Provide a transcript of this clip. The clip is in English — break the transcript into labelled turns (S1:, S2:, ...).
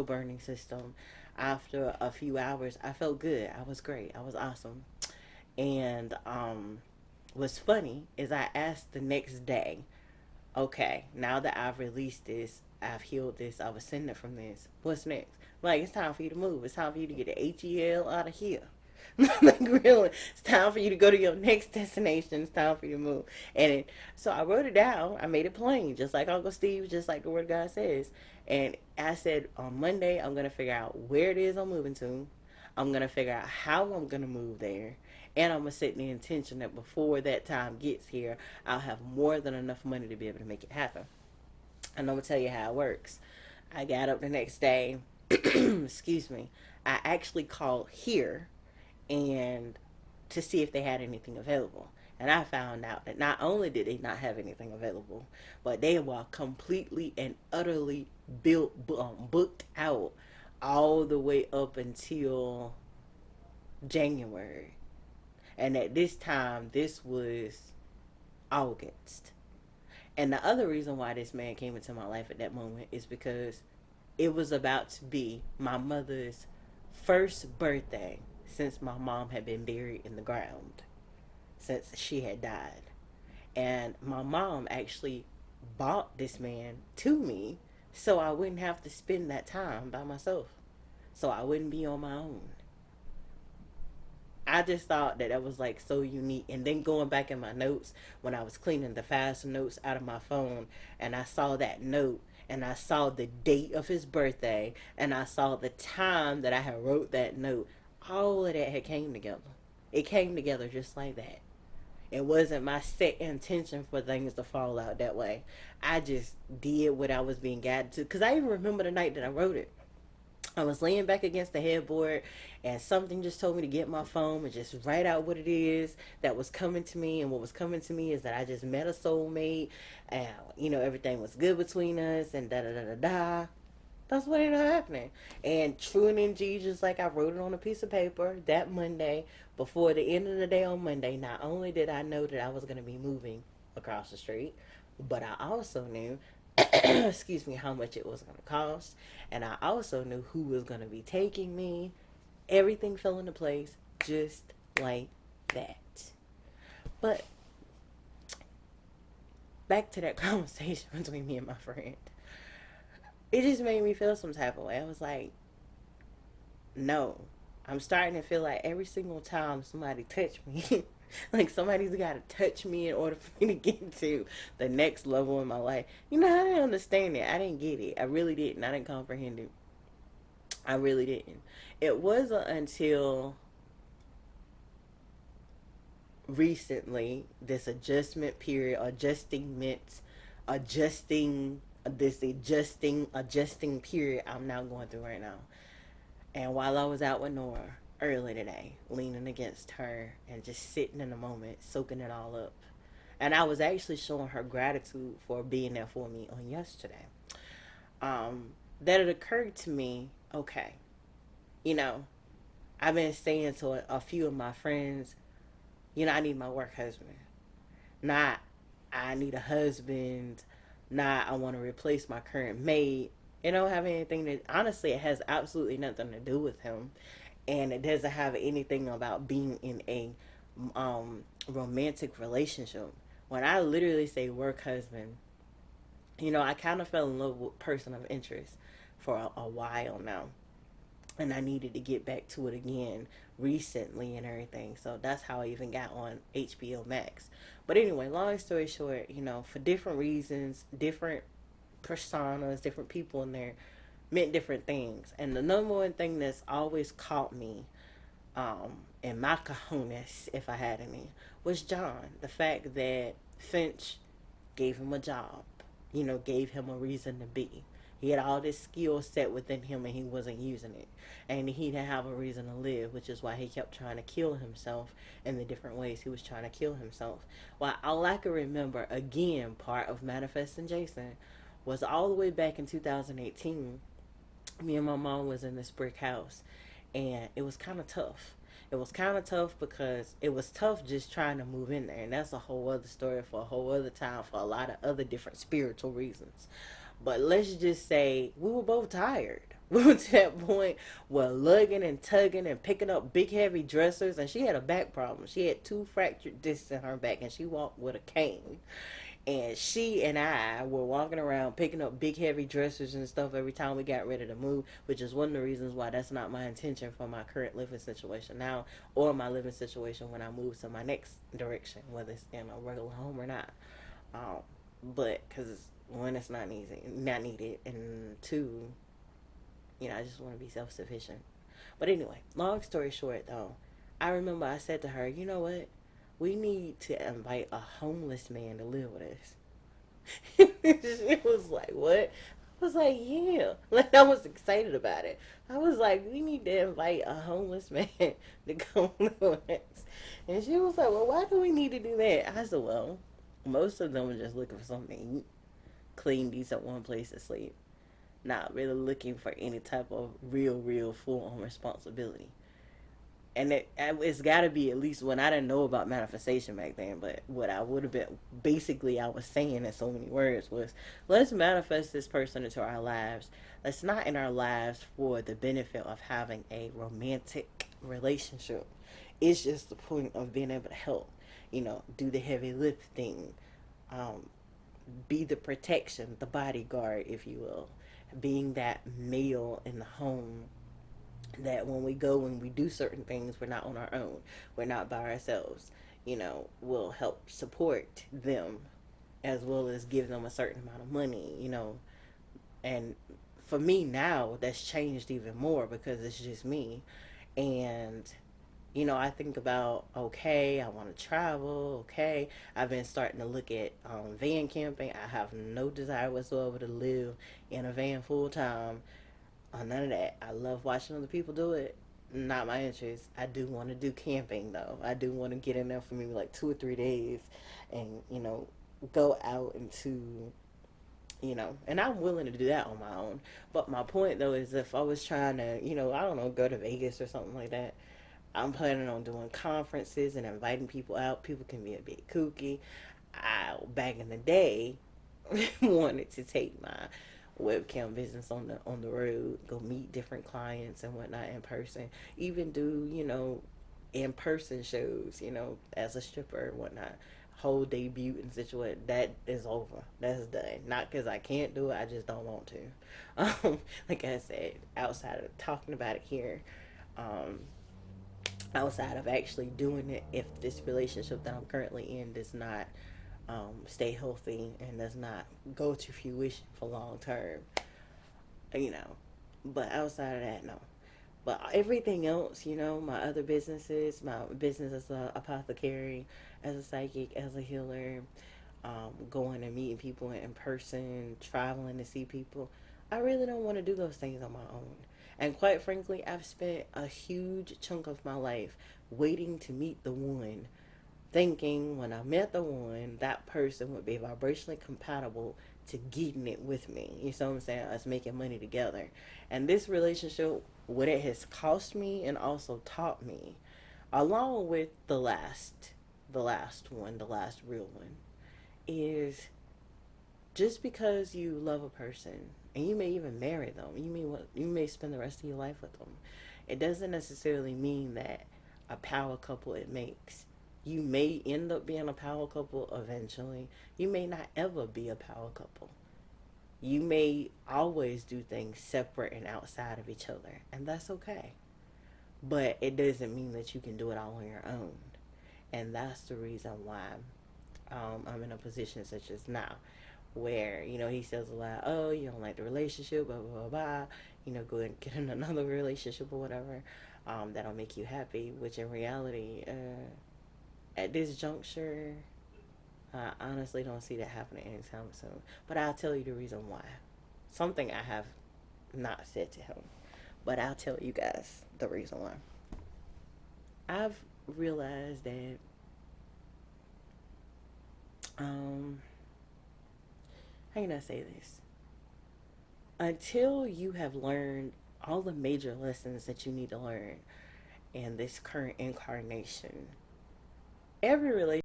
S1: burning system. After a few hours, I felt good. I was great. I was awesome. And what's funny is I asked the next day, okay, now that I've released this, I've healed this, I've ascended from this, what's next? Like, it's time for you to move. It's time for you to get the HEL out of here. Like, really, it's time for you to go to your next destination. It's time for you to move. So I wrote it down. I made it plain, just like Uncle Steve, just like the Word of God says. And I said, on Monday, I'm going to figure out where it is I'm moving to. I'm going to figure out how I'm going to move there. And I'm going to set the intention that before that time gets here, I'll have more than enough money to be able to make it happen. And I'm going to tell you how it works. I got up the next day. Excuse me. I actually called here and to see if they had anything available. And I found out that not only did they not have anything available, but they were completely and utterly booked out all the way up until January. And at this time, this was August. And the other reason why this man came into my life at that moment is because it was about to be my mother's first birthday since my mom had been buried in the ground, since she had died. And my mom actually bought this man to me so I wouldn't have to spend that time by myself, so I wouldn't be on my own. I just thought that was like so unique. And then going back in my notes when I was cleaning the fast notes out of my phone, and I saw that note, and I saw the date of his birthday, and I saw the time that I had wrote that note. All of that had came together. It came together just like that. It wasn't my set intention for things to fall out that way. I just did what I was being guided to. Because I even remember the night that I wrote it. I was laying back against the headboard, and something just told me to get my phone and just write out what it is that was coming to me. And what was coming to me is that I just met a soulmate, and everything was good between us, and da da da da da. That's what ended up happening. And true and in G, just like I wrote it on a piece of paper that Monday, before the end of the day on Monday, not only did I know that I was going to be moving across the street, but I also knew, excuse me, how much it was going to cost. And I also knew who was going to be taking me. Everything fell into place just like that. But back to that conversation between me and my friend. It just made me feel some type of way. I was like, no. I'm starting to feel like every single time somebody touched me, like somebody's got to touch me in order for me to get to the next level in my life. I didn't understand it. I didn't get it. I really didn't. I didn't comprehend it. I really didn't. It wasn't until recently, this adjustment period, adjusting period I'm now going through right now. And while I was out with Nora early today, leaning against her and just sitting in the moment, soaking it all up. And I was actually showing her gratitude for being there for me on yesterday. That it occurred to me, okay, you know, I've been saying to a few of my friends, I need my work husband. Not, I need a husband. Not, I want to replace my current mate. It don't have anything to, honestly, it has absolutely nothing to do with him. And it doesn't have anything about being in a romantic relationship. When I literally say work husband, I kind of fell in love with person of interest for a while now. And I needed to get back to it again recently and everything. So that's how I even got on HBO Max. But anyway, long story short, for different reasons, different personas, different people in there meant different things. And the number one thing that's always caught me in my cojones, if I had any, was John. The fact that Finch gave him a job, gave him a reason to be. He had all this skill set within him and he wasn't using it. And he didn't have a reason to live, which is why he kept trying to kill himself in the different ways he was trying to kill himself. Well, all I can remember, again, part of Manifesting Jason, was all the way back in 2018. Me and my mom was in this brick house, and it was kind of tough. It was kind of tough because it was tough just trying to move in there, and that's a whole other story for a whole other time for a lot of other different spiritual reasons. But let's just say we were both tired. We went to that point where lugging and tugging and picking up big heavy dressers, and she had a back problem. She had two fractured discs in her back, and she walked with a cane. And she and I were walking around picking up big heavy dressers and stuff every time we got ready to move, which is one of the reasons why that's not my intention for my current living situation now, or my living situation when I move to my next direction, whether it's in a regular home or not. Um, but because one, it's not easy, not needed, and two, I just want to be self sufficient. But anyway, long story short, though, I remember I said to her, you know what? We need to invite a homeless man to live with us. She was like, what? I was like, yeah. Like, I was excited about it. I was like, we need to invite a homeless man to come live with us. And she was like, well, why do we need to do that? I said, well, most of them are just looking for something to eat, clean, decent, one place to sleep. Not really looking for any type of real, full on responsibility. And it's got to be, at least when I didn't know about manifestation back then, but what I would have been basically I was saying in so many words was, let's manifest this person into our lives. Let's not in our lives for the benefit of having a romantic relationship. It's just the point of being able to help, do the heavy lifting, um, be the protection, the bodyguard, if you will, being that male in the home, that when we go and we do certain things, we're not on our own, we're not by ourselves. We'll help support them as well as give them a certain amount of money. And for me now, that's changed even more because it's just me. And I think about, okay, I want to travel. Okay, I've been starting to look at van camping. I have no desire whatsoever to live in a van full time. None of that. I love watching other people do it. Not my interest. I do want to do camping though. I do want to get in there for maybe like 2 or 3 days, and go out into, and I'm willing to do that on my own. But my point though is, if I was trying to, I don't know, go to Vegas or something like that, I'm planning on doing conferences and inviting people out. People can be a bit kooky. I, back in the day, wanted to take my webcam business on the road, go meet different clients and whatnot in person, even do in person shows, as a stripper and whatnot. Whole debut and situation that is over. That's done. Not because I can't do it, I just don't want to. Like I said, outside of talking about it here, um, outside of actually doing it, if this relationship that I'm currently in does not stay healthy and does not go to fruition for long term, you know. But outside of that, no. But everything else, my other businesses, my business as a apothecary, as a psychic, as a healer, going and meeting people in person, traveling to see people, I really don't want to do those things on my own. And quite frankly, I've spent a huge chunk of my life waiting to meet the one, thinking when I met the one, that person would be vibrationally compatible to getting it with me. You know what I'm saying? Us making money together. And this relationship, what it has cost me and also taught me, along with the last one, the last real one, is just because you love a person and you may even marry them, you may spend the rest of your life with them, it doesn't necessarily mean that a power couple it makes. You may end up being a power couple eventually. You may not ever be a power couple. You may always do things separate and outside of each other, and that's okay. But it doesn't mean that you can do it all on your own. And that's the reason why I'm in a position such as now, where he says a lot. Oh, you don't like the relationship, blah blah blah. Blah. Go and get in another relationship or whatever. That'll make you happy. Which in reality, at this juncture, I honestly don't see that happening anytime soon. But I'll tell you the reason why. Something I have not said to him, but I'll tell you guys the reason why. I've realized that um how can I say this? Until you have learned all the major lessons that you need to learn in this current incarnation, every relationship